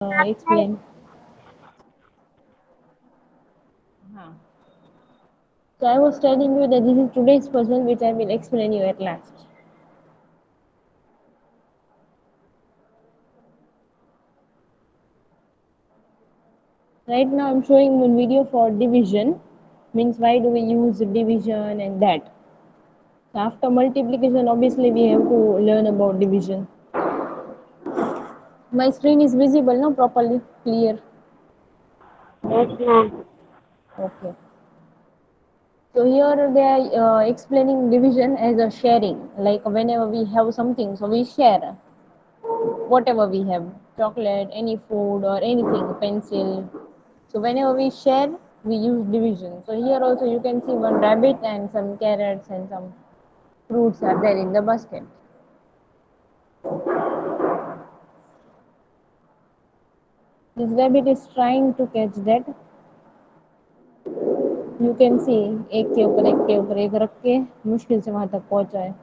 Explain. हाँ. So I was telling you that this is today's puzzle which I will explain you at last. Right now I'm showing one video for division, means why do we use division and that. So after multiplication obviously we have to learn about division. My screen is visible no properly clear. Yes, ma'am. Okay. So here they are explaining division as a sharing. Like whenever we have something, so we share whatever we have, chocolate, any food or anything, pencil. So whenever we share, we use division. So here also you can see one rabbit and some carrots and some fruits are there in the basket. This rabbit is trying to catch that. You can see एक रख के मुश्किल से वहां तक पहुंचा है.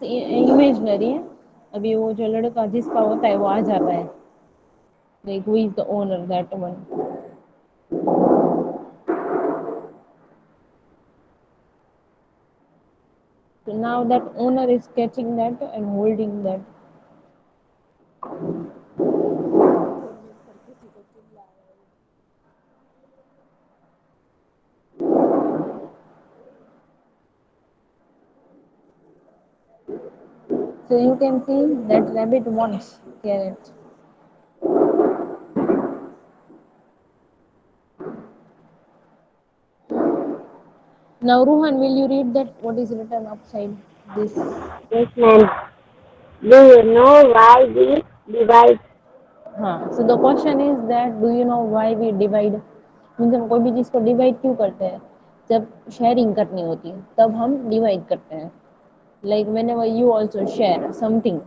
Imaginary है. अभी वो जो लड़का जिसका होता है वो आ जाता है. Like who is the owner that one. So now that owner is catching that and holding that. So you can see that rabbit wants carrot. Now Ruhan, will you read that what is written upside this? Yes, ma'am. Do you know why we divide? हाँ. So the question is that do you know why we divide? Means हम कोई भी चीज़ को divide क्यों करते हैं? जब sharing करनी होती है तब हम डिवाइड करते हैं. Like whenever you also share something,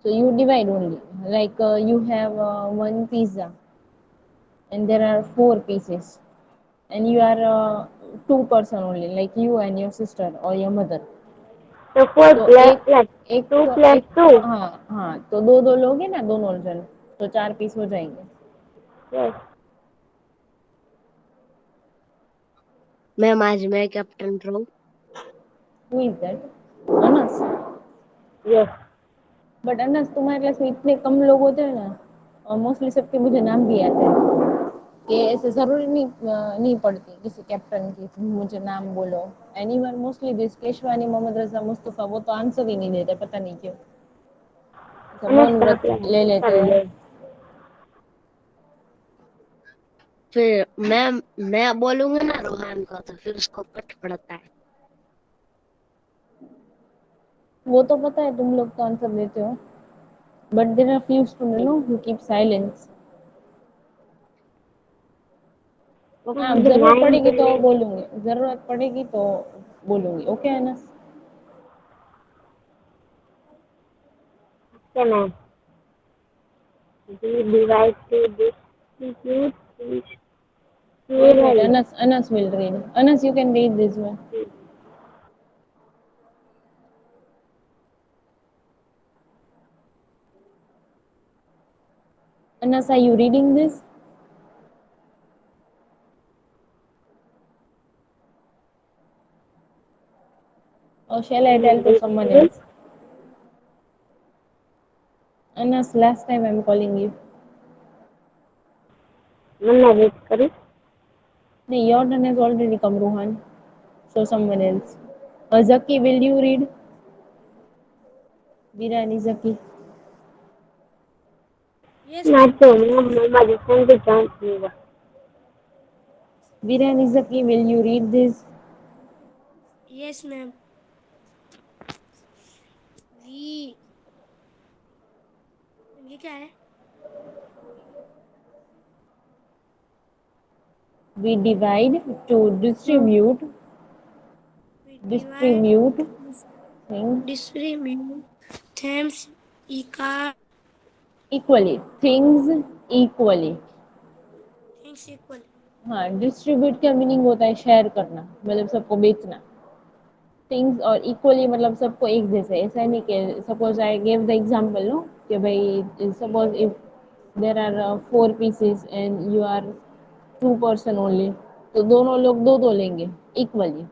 so you divide only. Like you have one pizza and there are four pieces, and you are two person only, like you and your sister or your mother. So four तो plus एक plus एक two plus एक two. हाँ हाँ, तो दो दो लोगे ना दोनों जन, तो चार पीस हो जाएंगे. Yes. मैम आज मैं कैप्टन रहूं. Who is that? Anas. Yes. But Anas तुम्हारे क्लास में इतने कम लोग होते हैं ना, और मोस्टली सबके मुझे नाम भी आते हैं. कि ऐसे जरूरी नहीं पड़ती किसी कैप्टन की मुझे नाम बोलो. Anyone mostly this Keshwani, Mohammad Raza, Mustafa, वो तो आंसर ही नहीं देते, पता नहीं क्यों. तो मौन अनुष्का व्रत क्लास ले में लेते हैं. समझे. फिर मैं बोलूंगा ना रोहान को तो फिर उसको कट पड़ता है. वो तो पता है तुम लोग तो आंसर देते हो, but there are few student no who keep silence. वो हाँ मुझे जरूरत नाइन पड़ेगी के तो लिए. बोलूंगी, जरूरत पड़ेगी तो बोलूंगी. Okay Anas. Okay, ma'am. We divide to distribute Wait, equally. Anas will read. Anas, you can read this one. Anas, are you reading this? Or shall I Am I tell to reading someone this? else? Anas, last time I'm calling you. Ma'am, मैं read करूँ? No, your turn has already come, Rohan. So someone else. Zaki, will you read? Virani Zaki. Yes, मैं ma'am. तो मैं माझे phone पे chance नहीं हुआ. Virani Zaki, will you read this? Yes, ma'am. We ये क्या है? We divide to distribute, We divide distribute this things distribute themes equal equally. Things equally. things equal. हाँ, डिस्ट्रीब्यूट का मीनिंग होता है शेयर करना, मतलब सबको बेचना. थिंग्स और इक्वली मतलब सबको एक जैसे. ऐसा नहीं कि suppose I give the example no, कि भाई suppose if there are 4 pieces and you are 2 person only, तो दोनों लोग दो दो लेंगे equally.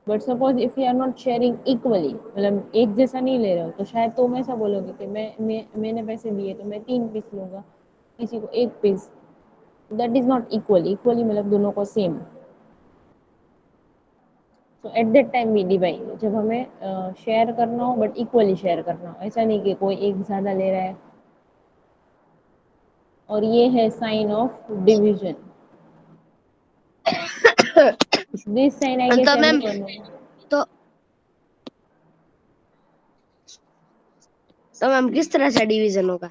But suppose if you are not sharing equally, मतलब एक जैसा नहीं ले रहे हो, तो शायद तुम ऐसा बोलोगे कि मैंने पैसे दिए तो मैं 3 पीस लूंगा, किसी को 1 पीस। That is not equally. Equally मतलब दोनों को सेम। तो at that time we divide, जब हमें शेयर करना हो बट इक्वली शेयर करना हो, ऐसा नहीं कि कोई एक ज्यादा ले रहा है। और ये है sign of division. This sign I guess तो मैम, एवरीवन नो। तो तो मैम किस तरह से डिवीजन होगा?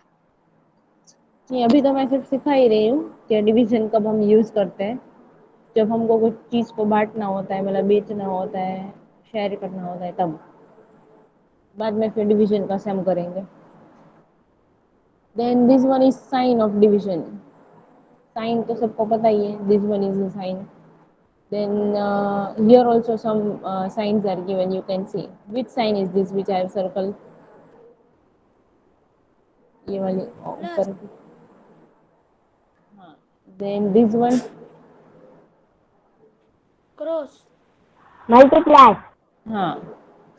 नहीं, अभी तो मैं सिर्फ सिखा ही रही हूँ कि डिवीजन कब हम यूज करते हैं। जब हमको कुछ चीज को बांटना होता है, मतलब बेचना होता है, शेयर करना होता है, तब। बाद में फिर डिवीजन का सम करेंगे। Then this one is sign of division. Sign तो सबको पता ही है, this one is a sign. Then here also some signs are given. You can see which sign is this which I have circled. ये वाली plus. ऊपर की। हाँ। Then this one. Cross. multiply, हाँ।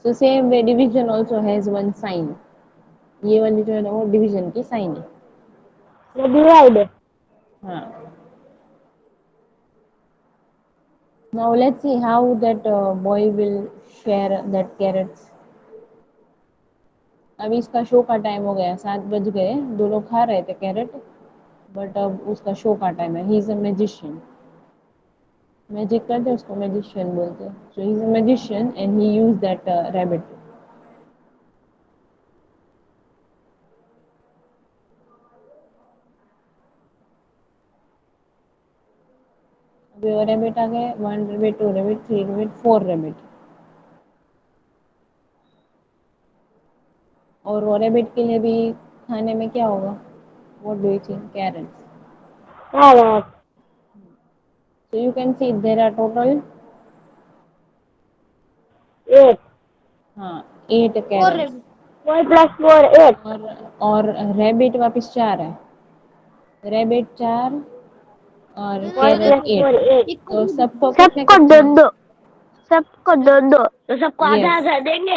So same way division also has one sign. ये वाली जो है ना वो डिवीजन की साइन है। divide, हाँ। Now let's see how that boy will share that carrots. अभी इसका शो का टाइम हो गया, 7 बज गए, दो लोग खा रहे थे कैरेट। बट अब उसका शो का टाइम है। He is a magician. Magic करते हैं उसको मैजिशियन बोलते हैं। So he is a magician and he use that rabbit. अभी और रैबिट आ गए, 1 रैबिट, 2 रैबिट, 3 रैबिट, 4 रैबिट। और वो रैबिट के लिए भी खाने में क्या होगा? What do you think? Carrots. carrot, so you can see there are total, 8, हाँ, 8 4 कैरेट्स। रेबिट। 4 plus 4, 8, और रैबिट वापस 4 है। रैबिट 4 और दोनों 4 कैरेट plus दोनों 4, 8। 8, तो इक्वली सबको डिवाइड। कितने सबको कितने? दो दो, सबको दो दो, तो सबको आधा यस। आधा देंगे,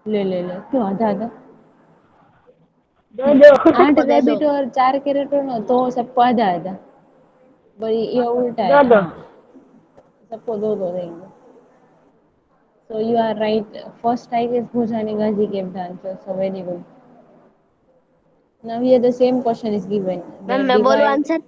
ले ले ले, क्यों आधा आधा? दो दो, 8 सबको दो दो। रैबिट और 4 कैरेट हो ना, तो सबको आधा आधा। बड़ी ये उल्टा दो है, दो, हाँ। सबको दो दो देंगे। So you are right. First I guess Bhujani Ghazi gave the answer. So very good. Now here the same question is given. Ma'am That मैं बोलूँ divide, आंसर?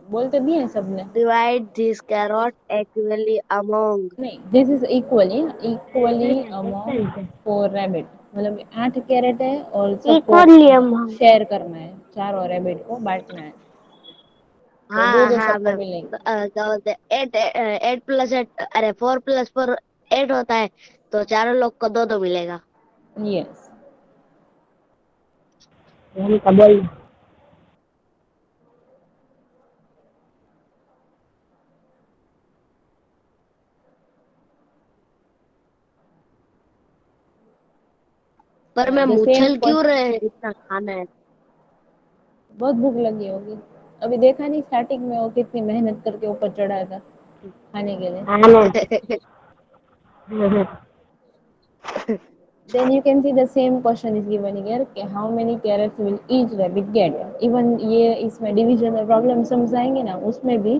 बोल तो दिए हैं सबने। Divide this carrot equally among. नहीं, this is equally ऐसा equally नहीं, ऐसा अमॉन्ग नहीं, 4 रैबिट। मतलब 8 कैरेट है और सबको इक्वली अमाउंट, शेयर करना है, चारों रैबिट को बांटना है। तो दो हाँ दो हाँ सबको मैम। मिलेंगे। क्या बोलते हैं, 8 8 प्लस 8, अरे 4 प्लस 4 8 होता है, तो चारों लोग को दो दो मिलेगा। यस। हम का बोल, पर नाउ मैम द सेम उछल क्यों रहे क्वेश्चन। हैं, इतना खाना है? बहुत भूख लगी होगी। अभी देखा नहीं स्टार्टिंग में वो कितनी मेहनत करके ऊपर चढ़ा था खाने के लिए। आनंद, Then you can see the same question is given here कि how many carrots will each rabbit get? Even ये इसमें डिविजन प्रॉब्लम समझाएंगे ना, उसमें भी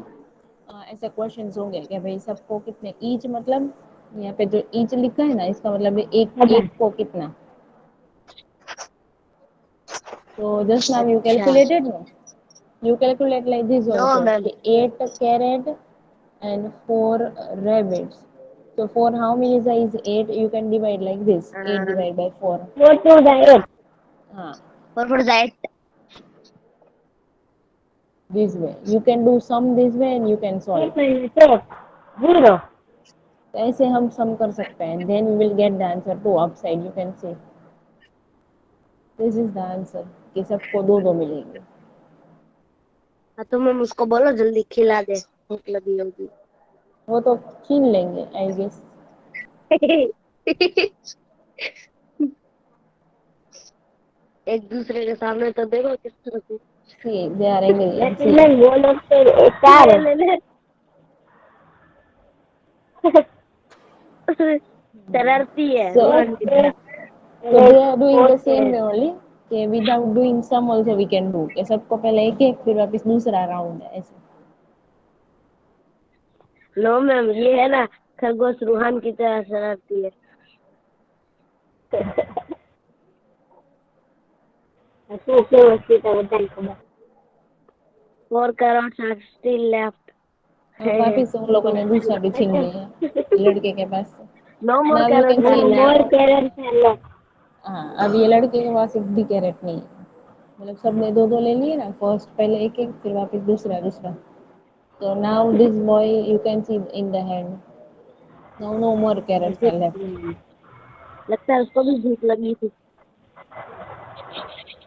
ऐसे क्वेश्चंस होंगे कि भाई सबको कितने, ईच मतलब यहाँ पे जो ईच लिखा है ना, इसका मतलब है एक अच्छा, एक को कितना। तो जस्ट नाउ यू अच्छा। Calculated no, you calculate like this no also ma'am. कि 8 carrot and 4 rabbits. So 4 how many is 8? You can divide like this, 8 divided by 4. 4 to the 8, हाँ, 4 4 8। this way you can do sum this way and you can 8 solve. minus 8, 0, तो ऐसे हम सम कर सकते हैं। then we will get the answer to upside. You can see this is the answer कि सबको दो दो मिलेंगे। हाँ तो मैम उसको बोलो जल्दी खिला दे, भूख लगी होगी। वो तो छीन लेंगे आई गेस। एक दूसरे के सामने तो देखो किस तरह से। See, they are angry and लेकिन see. मैं वो लोग तो चार ले है। ले ले। शरारती है So, रोहन की तरह। so they are doing the same way only. कि without doing some also we can do. कि सबको पहले एक एक फिर वापस दूसरा राउंड है ऐसे. नो मैम, ये है ना, खरगोश रूहान की तरह शरारती है। શું કેવું છે તો બધાને ખબર. 4 crores are still left. अब वापस उन लोगों ने दूसरा भी छीन लिया लड़के के पास से. No more Now you crores can are see more left. now. Carer છે લે. हाँ अब ये लड़के के पास एक भी कैरेट नहीं है. मतलब सबने दो दो ले लिए ना. फर्स्ट पहले एक एक फिर वापस दूसरा दूसरा. So now this boy you can see in the hand. Now no more carrots are left. लगता है उसको भी भूख लगी थी।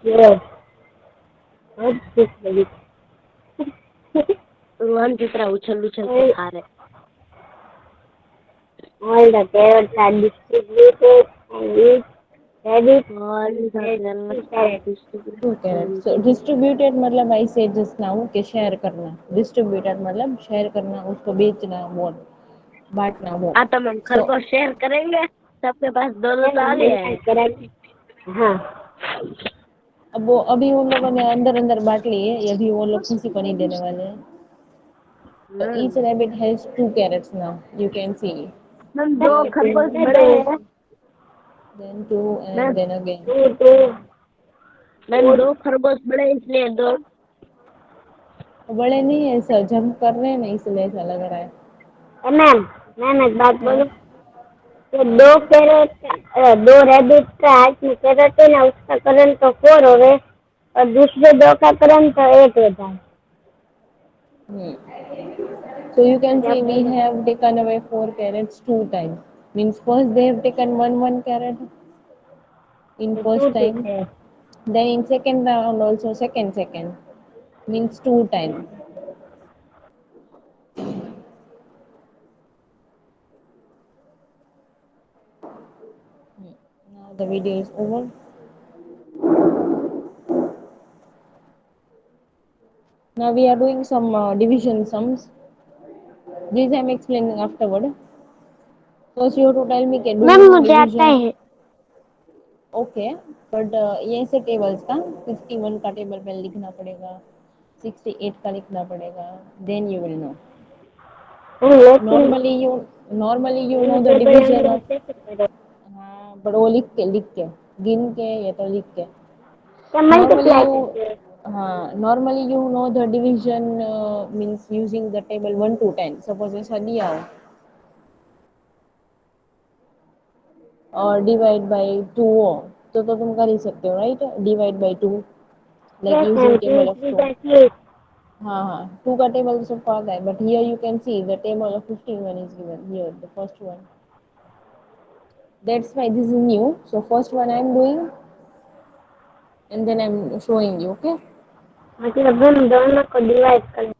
યસ बहुत खुश लगी. रूहान की तरह उछल उछल के खा रहे। All the carrots are distributed and each rabbit All the has carrots two are carrots. Two carrots. So distributed मतलब I say just now कि शेयर करना. Distributed मतलब शेयर करना उसको बेचना वो बांटना वो. हाँ तो हम So खरगोश शेयर करेंगे, सबके पास दो दो है ना ताले मैं हैं। कराची. हाँ अब वो अभी उन लोगों ने अंदर अंदर बांट लिए. ये अभी वो लोग किसी को नहीं देने वाले हैं. So each rabbit has two carrots now. You can see. हम दो खरगोश बड़े हैं। Then two ma'am and then again. Two ma'am दो खरगोश बड़े इसलिए दो। बड़े नहीं है सर. जंप कर रहे हैं ना इसलिए ऐसा लग रहा है. मैम एक बात हाँ. बोलूं. तो दो कैरेट दो रैबिट का हाथ में कैरेट है ना उसका करंट तो 4 हो गए और दूसरे दो का करंट तो 8 होता है. Hmm. So you can क्या see we बोलो. have taken away four carrots two times. Means first they have taken one carrot in तो first 2 time. है. Then in second round also second means two times. Now the video is over. Now we are doing some division sums. This I am explaining afterward. First you have to tell me कि do ma'am you know मुझे आता division? है. Okay but ये ऐसे tables का 51 का table पहले लिखना पड़ेगा. 68 का लिखना पड़ेगा. Then you will know. लेकिन Normally you know the table हम division लोग of. कैसे करें. हाँ but वो लिख के गिन के या तो लिख के. क्या Normally मल्टीप्लाई you करते हैं. हाँ normally you know the division means using the table 1 to 10. Suppose ऐसा दिया हो और divide by 2 हो तो तुम कर ही सकते हो right. Divide by 2 like yes ma'am using 2 table of 2. 3 6. हाँ हाँ 2 का टेबल तो सबको आता है. But here you can see the table of 51 is given here the first one. That's why this is new. So first one I'm doing and then I'm showing you. Okay. मतलब हम दोनों को divide कर.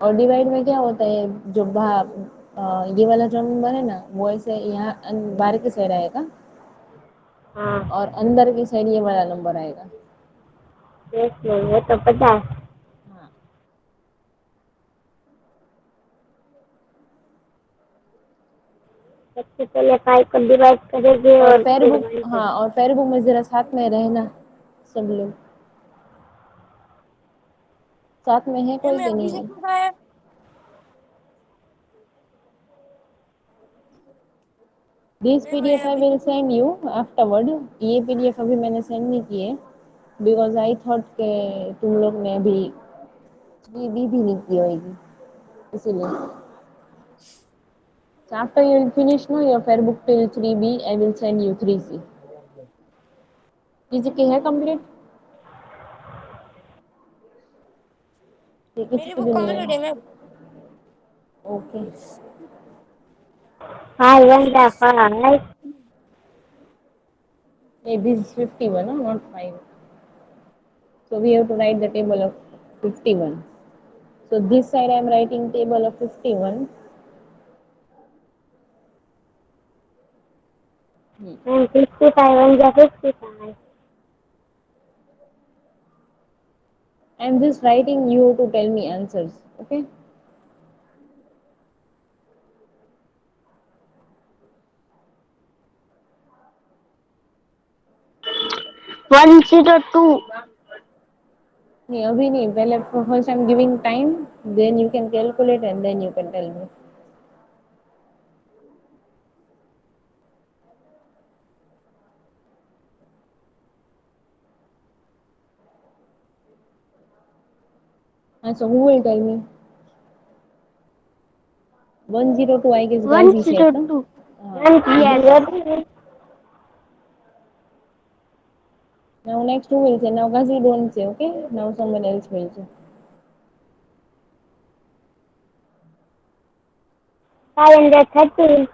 और divide में क्या होता है जो बाहर ये वाला जो नंबर है ना वो ऐसे यहाँ बाहर की साइड आएगा हाँ और अंदर की साइड ये वाला नंबर आएगा. यस मैम वो तो पता है. हाँ. सबसे पहले 5 को डिवाइड करेंगे और और पैर फिर बुक 1 हाँ को. और पैर बुक में जरा साथ में रहना सब लोग. साथ में है कोई कि मैम नहीं ये है. क्या है? दिस मैम पीडीएफ आई अभी विल सेंड यू आफ्टरवर्ड. ये पीडीएफ अभी मैंने सेंड नहीं किए बिकॉज आई थॉट के तुम लोग ने अभी ये भी नहीं की होगी इसीलिए. So after you will finish no your fair book till 3B, I will send you 3C. किसी की है कंप्लीट? ये किसी मेरी की बुक भी नहीं कंप्लीट है है. मैम। ओके. 5 1 जा 5. Hey, this is 51, no? Not 5. So we have to write the table of 51. So this side I am writing table of 51. And 55 1 जा 55. I'm just writing you to tell me answers. Okay. 102. नहीं अभी नहीं, पहले first I am giving time, then you can calculate and then you can tell me. So who will tell me? 102 I guess Gazi said, no? 102. Yes. 102. Now next who will say? Now Gazi don't say, okay? Now someone else will say. 513.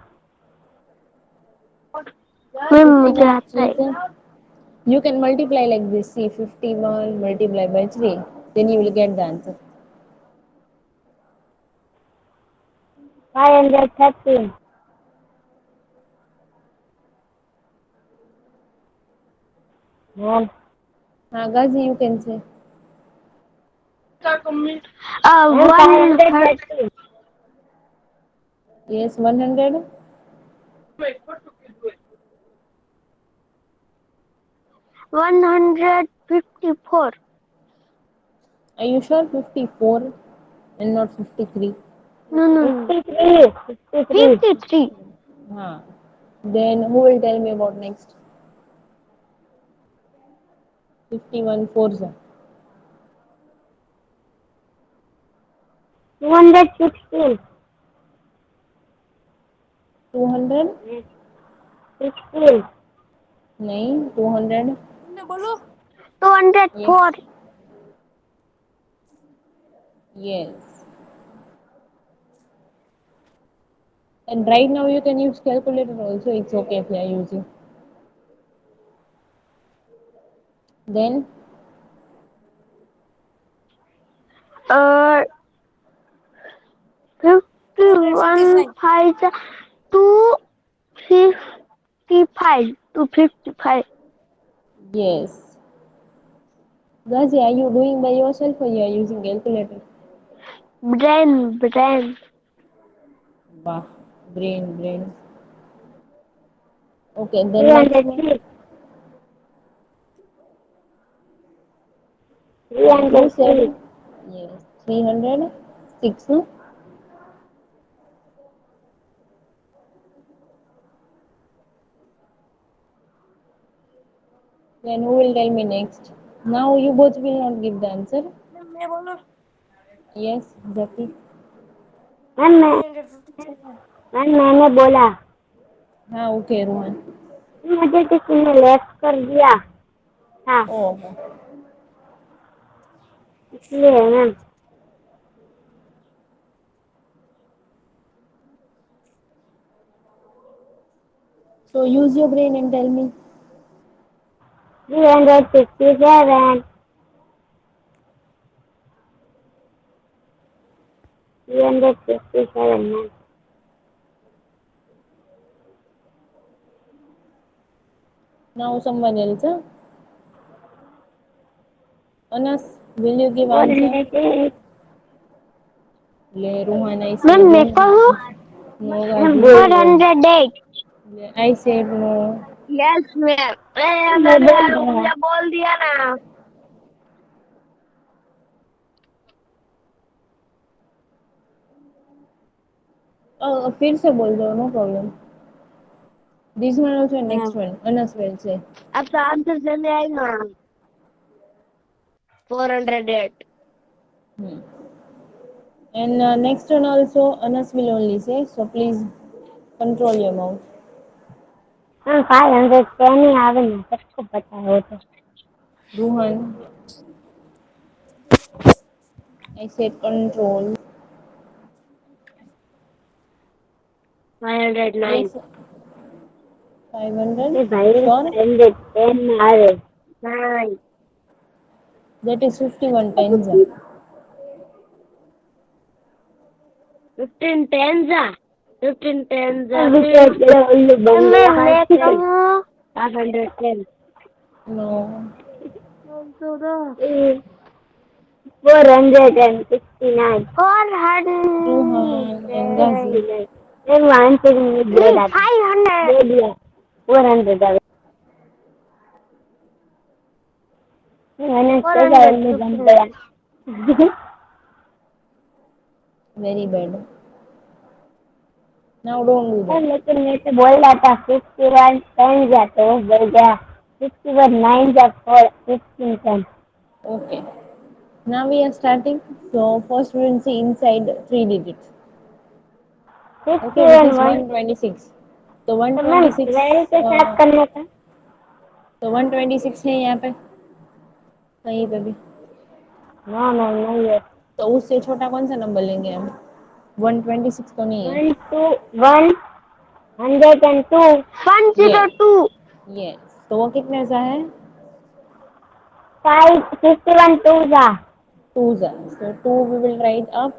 Ma'am 50 मुझे का आता 3 है. से. You can multiply like this. See, 51 multiplied by 3. Then you will get the answer. 513. Ma'am. Gazi, you can say. Ma'am, 130. 513. Yes, 100. 154. Are you sure 54 and not 53? No, no, no. 53. 53. 53. Then who will tell me about next? 51 4. 216. 200? 16. नहीं, 200. 204. Yes. And right now you can use calculator also. It's okay if you are using. Then 51 5 255. 255. yes. Gazi, are you doing by yourself or you are using calculator? Brain. Wow, brain. Okay, then next one. 303. Who said? 303. Yes, 306. No? Then who will tell me next? Now you both will not give the answer. Yes, Zaki. Ma'am मैंने बोला. हाँ, okay, Rohan. मुझे किसी ने left कर दिया था, Oh, इसलिए ma'am. so use your brain and tell me. 357. 357 ma'am. Now someone else. Huh? Anas, will you give answer? 408. Le Rohan, I ma'am said मैं no. कहूँ No, मैम Gazi. बोल रहे हैं. 408. I said no. Yes ma'am. मैं मैंने बोल रहा हूँ. मुझे बोल दिया ना. फिर से बोल दो, no problem. This one also and next ma'am one. Anas will say. अब तो आंसर जल्दी आएगा. 408. Hmm. And next one also Anas will only say. So please control your mouth. Ma'am 510 ही आवे ना, सबको पता है वो तो. Rohan, I said control. 509. Yes, 500. ये भाई Sure? 510 में आवे. 9. That is 51 tens. 15 tens. 15 tens are अभी क्या तेरा उल्लू बन मैं गया लेता हूँ 510 नो, 469 टू हंड्रेड। 400 मैं आंसर नहीं दे रहा था 500 दे दिया 400 मैंने कैसा उल्लू बन 415 गया very bad. Now don't do that. लेकिन मैं तो बोल रहा था 51 10 जाते हो बढ़ गया 61 9 जा 4 15 10 Okay. Now we are starting. So first we will see inside three digits. Okay, which 61 is 1 126. So तो मैम 126, 12 के साथ करने का तो 126 है यहाँ पे कहीं पे भी। नो नो नहीं है तो उससे छोटा कौन सा नंबर लेंगे हम? 126 तो नहीं है। 1 2 1 102 ये 102 ये तो वो कितने सा है? 5 51 2 जा 2 सा। So 2 we will write up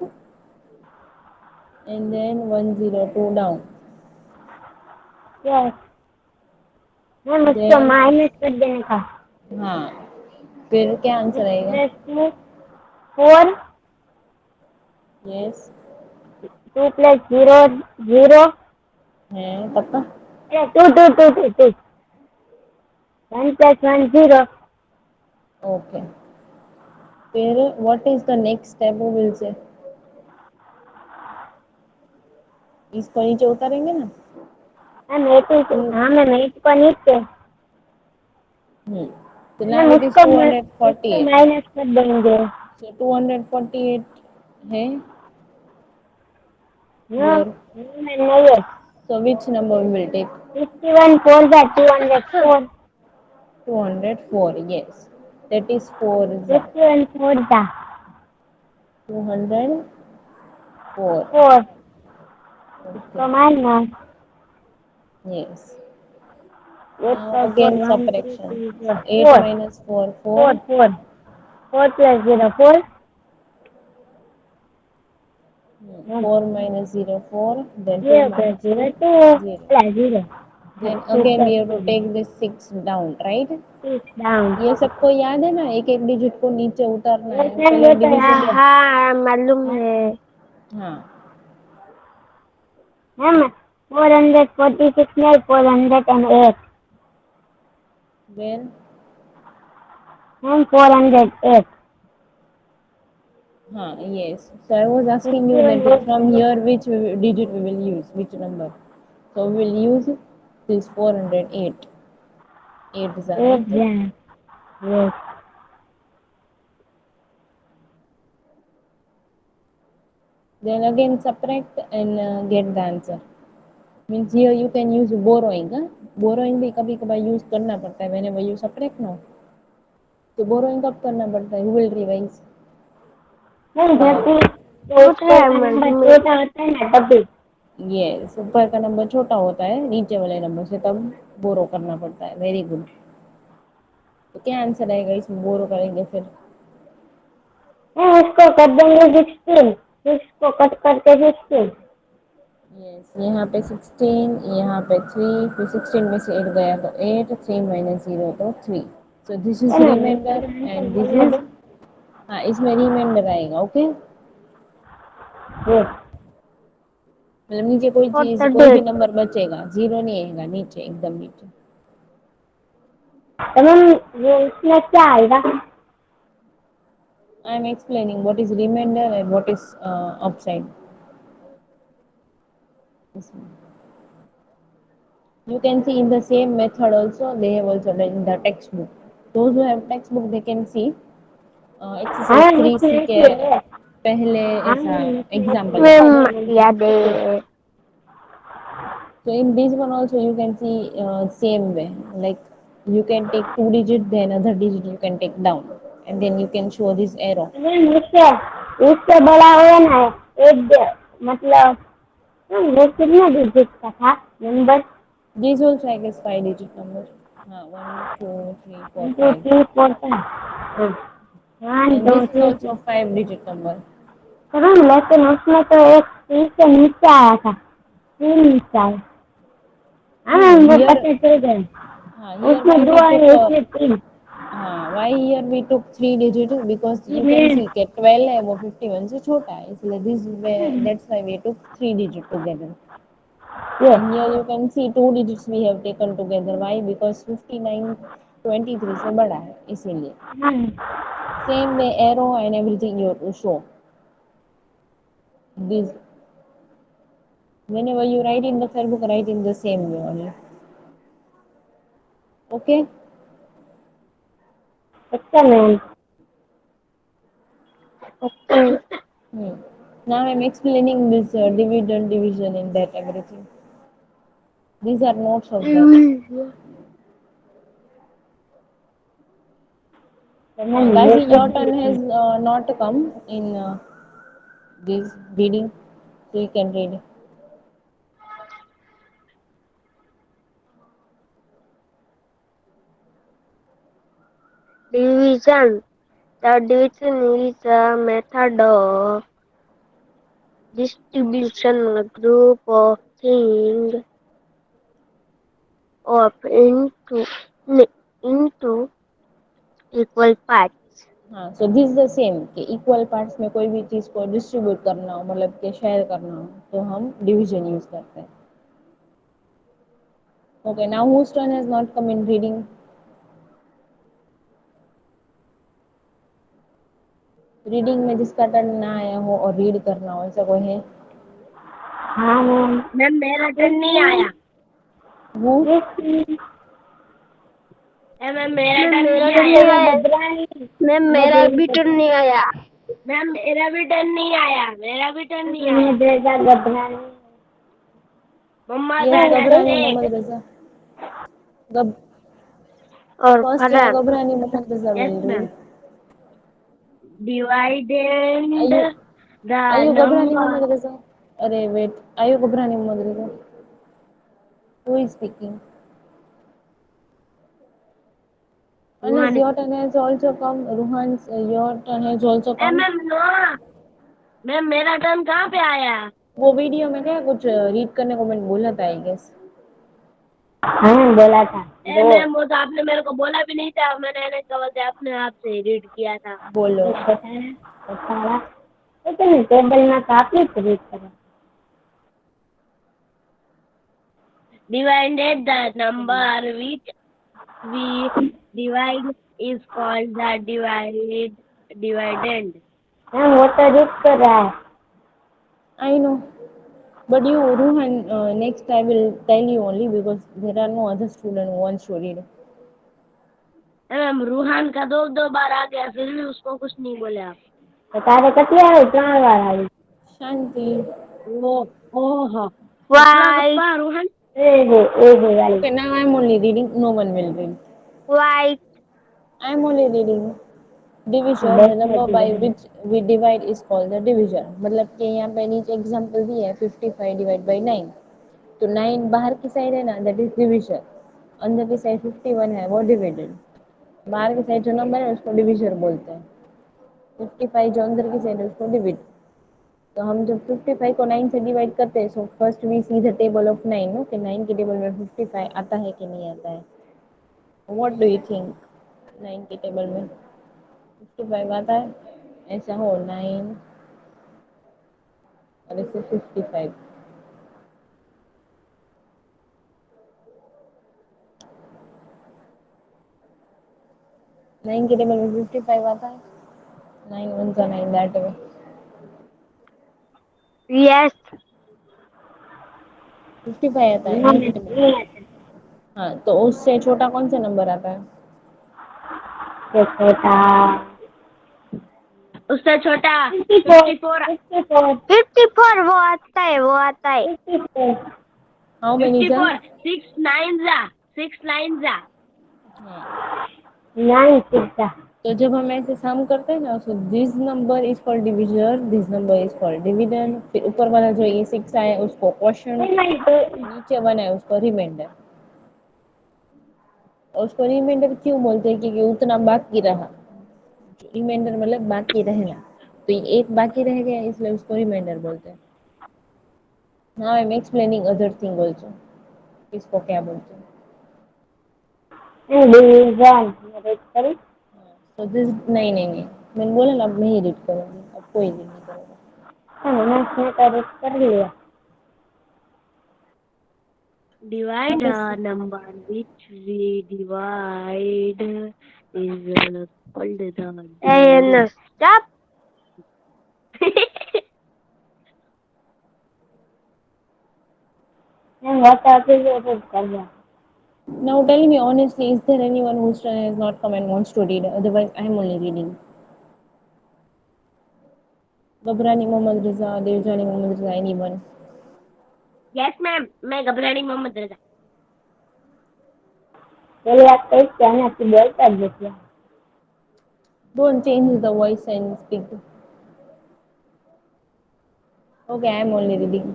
and then 102 down. Yes ma'am उसको Then माइनस कर देने का हाँ, फिर क्या आंसर 6 आएगा? प्लस 2 4 यस 2 प्लस 0 0 है पक्का? 2 2 2 2 2 1 प्लस 1 0 ओके, फिर what is the next step वो विल से? इसको नीचे उतारेंगे ना? मैम 8 टू हाँ मैम 8 को नीचे हम्म, तो नाउ मैम इट इज उसको 248. माइनस कर देंगे सो 248 है नो योर। मैम नहीं है so which number we will take? 51 4 जा 204 204. yes, that is 4 za 51 4 जा 204. 4 Okay, इसको minus yes. 8 Now plus 4 again 1 3 subtraction. 2 So 4 8 4 minus 4 4 4. 4 4 plus 0 4 4 minus 0 4, then 2 0 plus minus 0 2 2 0. Plus 0 Then 2 again we plus have to 0 take this 6 down, right? 6 down ये सबको याद है ना, एक एक डिजिट को नीचे उतारना यस है मैम पहले ये तो डिवीजन। याद है हाँ मालूम है हाँ, मैम 446 नहीं 408 then मैम 408 हाँ yes. So I was asking you 51 that from here which digit we will use, which number? So we will use this 408. 8 is एक right. जाए yes Then again subtract and get the answer. Means here you can use borrowing. हाँ? Borrowing भी कभी कभार use करना पड़ता है। whenever you subtract no, तो borrowing कब करना पड़ता है? Who will revise? मैम जब भी तो वो तो ऊपर है का नंबर मालूम है छोटा होता है ना तभी यस, ऊपर का नंबर छोटा होता है नीचे वाले नंबर से, तब बोरो करना पड़ता है। Very good. तो क्या आंसर आएगा इसमें बोरो करेंगे फिर? मैम उसको कर देंगे 16 6 को कट करके 16 यस, यहाँ पे 16, यहाँ पे 3, फिर 16 में से 8 गया तो 8, 3 माइनस 0 तो 3। So this is ma'am remainder फिर आंसर एंड दिस बोलने इज, दो हाँ इसमें रिमाइंडर आएगा। ओके, यस मतलब नीचे कोई चीज कोई भी 438 नंबर बचेगा, जीरो नहीं आएगा नीचे, एकदम नीचे। तो मैम वो उसमें क्या आएगा I am explaining what is remainder and what is upside. You can see in the same method also, they have also done in the textbook. Those who have textbook, they can see exercise हाँ 3C उसमें के ऐसे है पहले हाँ ऐसा उसमें example ऐसे है। में याद है So in this one also you can see same way, like you can take two digit, then other digit you can take down, and then you can show this arrow. Ma'am उससे उससे बड़ा हो ना मतलब वो कितना digit का था number This also I guess 5 digit number. हाँ, 1 2 3 4 1 2 5, 3 4 5 वन and दो this is तीन also 5 digit number. तो मैम लेकिन उसमें तो एक 3 से नीचे आया था 3 साल। हाँ नो मैम वो हियर, पता चल गया। हाँ हियर उसमें वाई 2 वी आए टुक, इसलिए 3। हाँ why here we took 3 digit because you can ma'am see के 12 है वो 51 से छोटा है, इसलिए this that's why we took 3 digit together. ये And here you can see 2 digits we have taken together. Why? Because 59 23 से बड़ा है इसीलिए। हाँ Same way arrow and everything you to show. This whenever you write in the fair book, write in the same way only. Okay? अच्छा ma'am. Okay. Hmm. Now I'm explaining this dividend, division, and that everything. These are notes of that. तो ma'am ये Gazi, your turn has सब not come in this reading, so you can read. Division. The division is a method of distribution a group of things of into equal parts. हाँ so this the same कि equal parts में कोई भी चीज को distribute करना हो, मतलब कि शेयर करना हो, तो हम डिवीजन यूज करते हैं। Okay now whose turn has not come in reading? Reading में जिसका टर्न ना आया हो और रीड करना हो, ऐसा कोई है? हाँ मैम। मैम मेरा टर्न नहीं आया। वो मैम मेरा टर्न नहीं आया। मैम मेरा भी टर्न नहीं आया। मैम मेरा भी टर्न नहीं आया। मेरा भी टर्न नहीं आया। बेटा घबरानी। मम्मा यस का घबरानी कैसे? मोहम्मद रजा। गब और first Farhan. Ghabrani Mohammad Raza yes will read. Ma'am. Dividend आयु the आयु घबरानी number. मोहम्मद रजा। अरे वेट, आयु घबरानी मोहम्मद रजा, हु इज स्पीकिंग? Anas, रुहानी। your turn has also come. Ruhan, your turn has also come. Ma'am no. Ma'am मेरा टर्न कहाँ पे आया? वो वीडियो में क्या कुछ रीड करने को मैंने बोला था आई गेस। हाँ बोला था दो। मैम वो तो आपने मेरे को बोला भी नहीं था। मैंने कहा था अपने आप से रीड किया था। बोलो। बताया लेकिन टेबल में काफी खरीद करा। Divided the number which we divide is called the dividend. Ma'am वो तो रीड कर रहा है। I know, but you Ruhan, next I will tell you only because there are no other student who wants to read. Ma'am Ruhan का दो दो बार आ गया फिर भी उसको कुछ नहीं बोले आप। तो तारे कितनी आई 3 बार आई। Shanti. ओ ओह कितना गप्पा रूहान। ए हे वाली। Okay, now I am only reading. No one will read. White. I am only reading. Division, the देखने number दी by है। which we divide is called the division. मतलब कि यहाँ पे नीचे एग्जाम्पल दी है 55 डिवाइड बाई 9। तो 9 बाहर की साइड है ना, दैट इज डिविजन। अंदर की साइड 51 है, वो डिविडेड। बाहर की साइड जो नंबर है उसको डिविजन बोलते हैं। 55 जो अंदर की साइड है उसको डिविड। तो हम जब 55 को 9 से डिवाइड करते हैं, so first we see the table of 9 no, कि 9 की टेबल में 55 आता है कि नहीं आता है। What do you think? 9 की टेबल में 55 आता है? ऐसा हो 9 और इससे 55। 9 की टेबल में 55 आता है? 9 वन का 9 दैट वे। Yes. 55 आता है 9 की टेबल में। हाँ तो उससे छोटा कौन सा नंबर आता है? ये छोटा उससे छोटा 54 54। 54 54 वो आता है वो आता है। 54 हाउ मेनी जा? 54 6 9 जा 6 9 जा। हाँ, 9 6 तो जब हम ऐसे सम करते हैं ना, so this number is called division, this number is called dividend. फिर ऊपर वाला जो ये 6 आया उसको क्वोशंट, नहीं तो नीचे 1 है उसको रिमाइंडर। और उसको रिमाइंडर क्यों बोलते हैं? क्योंकि उतना बाकी रहा। रिमाइंडर मतलब बाकी रहना, तो ये एक बाकी रह गया इसलिए उसको रिमाइंडर बोलते हैं। Now I am explaining other thing also, इसको क्या बोलते हैं। डिवीजन रेड करी। तो दिस नहीं नहीं नहीं, मैंने बोला ना अब मैं ही रीड करूंगी, अब कोई रीड नहीं करेगा। मैंने इसमें तो रेड कर लिया। Divide a number which we divide is called the division. Stop. मैं व्हाट्सएप पे रेड कर लिया। Now tell me honestly, is there anyone whose turn has not come and wants to read? Otherwise, I am only reading. Babrani Mohammad Riza, Devjani Mohammad Riza, anyone? Yes, ma'am. मैं घबरानी मोहम्मद रजा. पहले आप कहीं कहना कि बोलता देखिए। Don't change the voice and speak. Okay, I am only reading.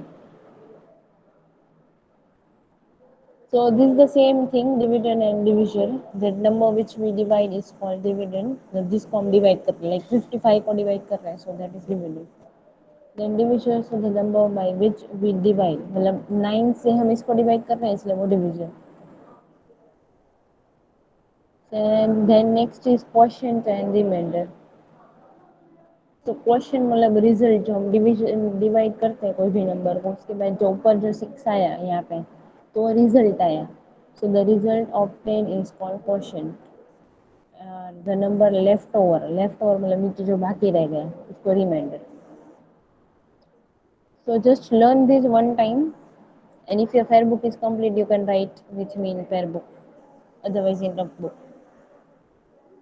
So this is the same thing, dividend and division. That number which we divide is called dividend. जिसको हम divide कर रहे हैं, like 55 को divide कर रहे हैं, so that is dividend. Then division is the number by which we divide. मतलब 9 से हम इसको divide कर रहे हैं, इसलिए वो division. And then next is quotient and remainder. तो क्वेश्चन मतलब रिजल्ट जो हम डिवीजन डिवाइड करते हैं कोई भी नंबर को, उसके बाद जो ऊपर जो 6 आया यहाँ पे, तो रिजल्ट आया, so the result obtain is called question. The number left over मतलब नीचे जो बाकी रह गया उसको remainder. So just learn this one time, and if your fair book is complete you can write which mean fair book, otherwise in rough book.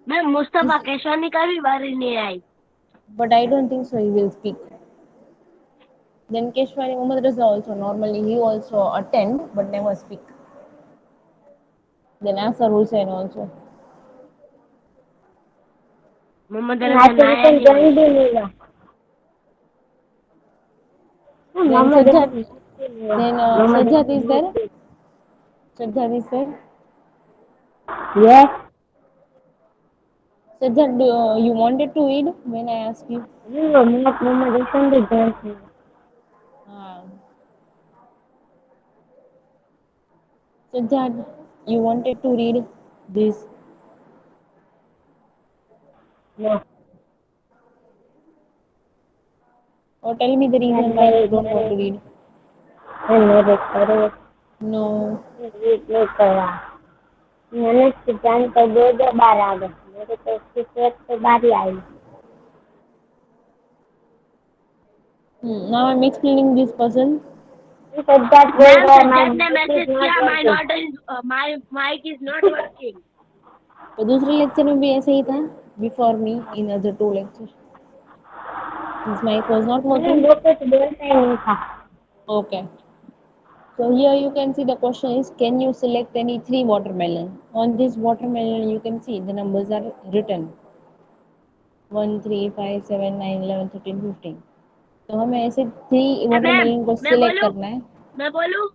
Ma'am Mustafa Keshwani का भी बारी नहीं आई. But I don't think so he will speak. Then Keshwari Mohammad Raza also, normally he also attend but never speak. Then Asar Hussain also. Mohammad Raza नाचे नाया भी नहीं है. जॉइन भी नहीं हुआ। Then मोहम्मद Sajjad, अली नहीं हुआ। then Mohammad Sajjad is Ali there. Sajjad is there. Yes. Sajjad, you wanted to read when I asked you? Mohammad Hasan भी जॉइन नहीं हुआ। Sajjad, you wanted to read this. No. Or tell me the reason why you don't want to read. मैंने red करो। No. Red नहीं करा। मैंने जान कर दो बार आ गए, मेरे तो उसकी सेहत तो बारी आई। Now I'm explaining this puzzle. Sajjad बोल मैम रहा है माय सज्जाद ने माइक इज मैसेज नॉट किया working. My mike is not working. तो दूसरे लेक्चर में भी ऐसे ही था, before me in other 2 lectures. His mic was not मैंने working. वो कुछ बोलता ही नहीं था। Okay. So here you can see the question is, can you select any 3 watermelon? On this watermelon you can see the numbers are written 1, 3, 5, 7, 9, 11, 13, 15. तो हमें ऐसे 3 ma'am watermelon को मैं select बोलूं करना है मैं बोलूं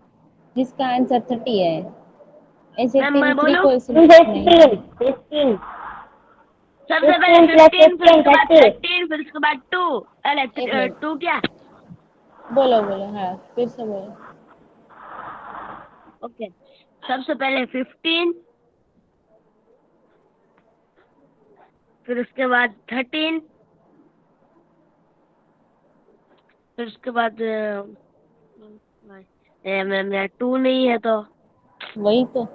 जिसका आंसर 30 है। ऐसे मैम तीन मैं 3 बोलूं. को select नहीं। 15 15 सबसे पहले 15 प्लस 15, फिर 15 उसके बाद 30। 13, फिर उसके बाद 2. अरे एक मिनट, 2 क्या. बोलो बोलो, हाँ फिर से बोलो। ओके. सबसे पहले 15, फिर उसके बाद 13, फिर उसके बाद मैम 2 नहीं है तो. वही तो,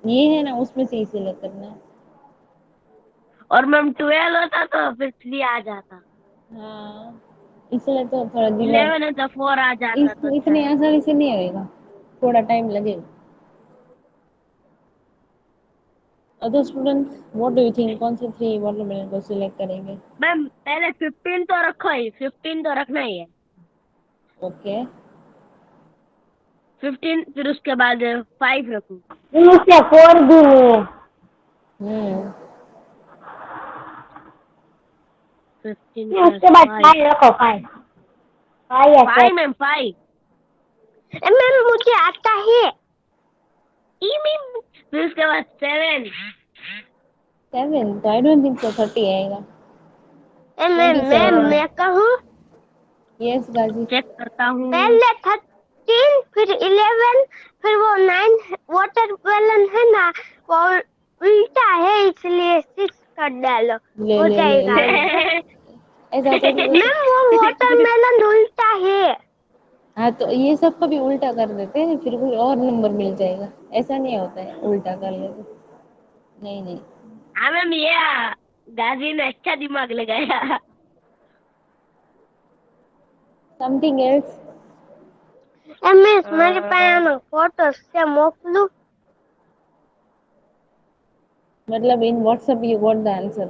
ये है ना, उसमें से ही select करना है। और मैम 12 होता तो फिर 3 आ जाता. हाँ, इसलिए तो थोड़ा दिमाग, 11 है तो 4 आ जाता तो इतनी शायद. आसानी से नहीं होएगा, थोड़ा टाइम लगेगा। Other students, what do you think, कौन से 3 वाटरमेलन को सिलेक्ट करेंगे? मैम पहले 15 तो रखो ही, 15 तो रखना ही है. ओके। 15 फिर उसके बाद 5 रखो. मुझसे 4 भी नहीं है। हम्म 15 नहीं, प्लस उसके बाद 5. 5 रखो। 5 5 या 5 मैम 5. मैम मुझे आता है. फिर उसके बाद 7. 7, तो आई डोंट थिंक सो 30 आएगा। मैम 27 मैं कहूँ. यस गाजी। चेक करता हूँ. पहले 15 फिर 11 फिर वो 9 वाटरमेलन है ना वो उल्टा है इसलिए 6 कर डालो ले हो ले ले जाएगा ले ऐसा थोड़ी होता मैम वो वाटरमेलन उल्टा है हाँ तो ये सब कभी उल्टा कर देते हैं फिर कोई और नंबर मिल जाएगा ऐसा नहीं होता है उल्टा कर ले तो नहीं नहीं हाँ मैम ये गाजी ने अच्छा दिमाग लगाया समथिंग एल्स मिस मेरे पास फोटो से मोकलू मतलब in WhatsApp you got the answer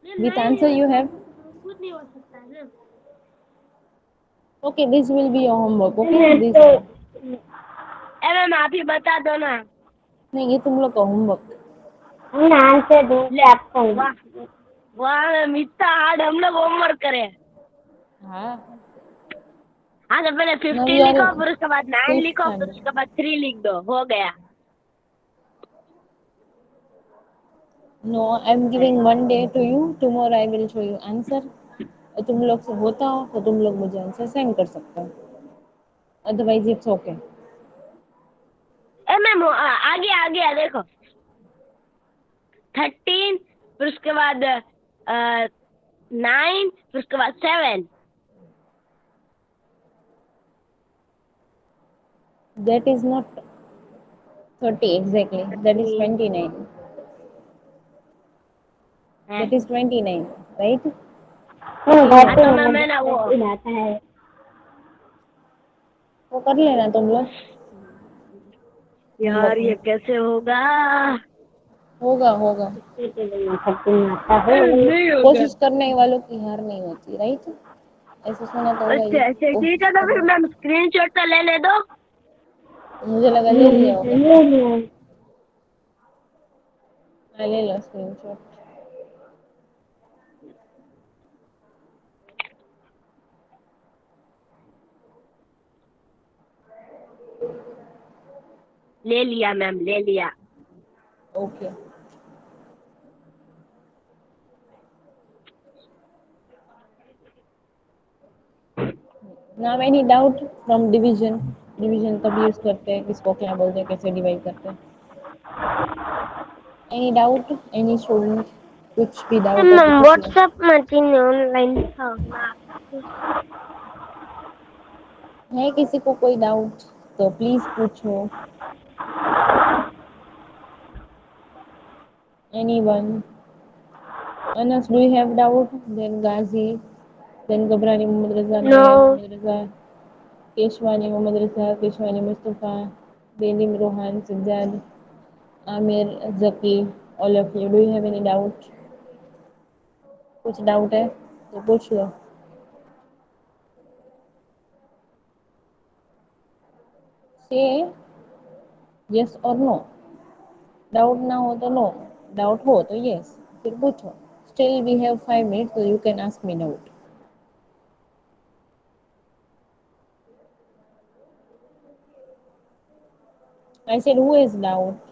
with answer you have कुछ नहीं हो सकता है ma'am okay this will be your homework okay this ma'am आप ही बता दो ना नहीं ये तुम लोग का होमवर्क हमने आंसर ढूंढ आपको वाह वाह मैम इतना हार्ड हम लोग होमवर्क करें हाँ हाँ तो पहले now 15 you are लिखो in फिर उसके बाद 9 fifth लिखो फिर standard उसके बाद 3 लिख दो हो गया no I'm giving one day to you tomorrow I will show you answer और तुम लोग से होता हो तो तुम लोग मुझे आंसर सेंड कर सकते हो otherwise it's okay A ma'am आगे आगे देखो 13 फिर उसके बाद 9 फिर उसके बाद 7 that is not 30 exactly that is 29 that is 29 right हाँ तो मैं ना वो आता है वो कर लेना तुम लोग यार ये कैसे होगा होगा होगा आता है नहीं होगा कोशिश करने वालों की हार नहीं होती राइट ऐसा सुना तो होगा अच्छा अच्छा ये ठीक है तो फिर मैम स्क्रीनशॉट तो लेने दो मुझे लगा ले लिया होगा ले हाँ ले लो स्क्रीनशॉट ले लिया मैम ले लिया okay now any doubt from division division कब यूज करते हैं किसको क्या बोलते हैं कैसे डिवाइड करते हैं एनी डाउट एनी स्टूडेंट कुछ भी डाउट है तो मैम पूछ लो व्हाट्सएप में तीन ऑनलाइन था है किसी को कोई डाउट तो प्लीज पूछो anyone Anas do you have doubt then Ghazi then Gabrani Mohammad Raza no Nayab Mohammad Raza Keshwani Mohammad Raza Keshwani Mustafa बेनिम Rohan Sajjad Aamir Zaki all of you do you have any doubt कुछ डाउट है तो पूछ लो से यस और नो डाउट ना हो तो नो डाउट हो तो यस फिर पूछो still we have 5 minutes so you can ask me doubt I said who is doubt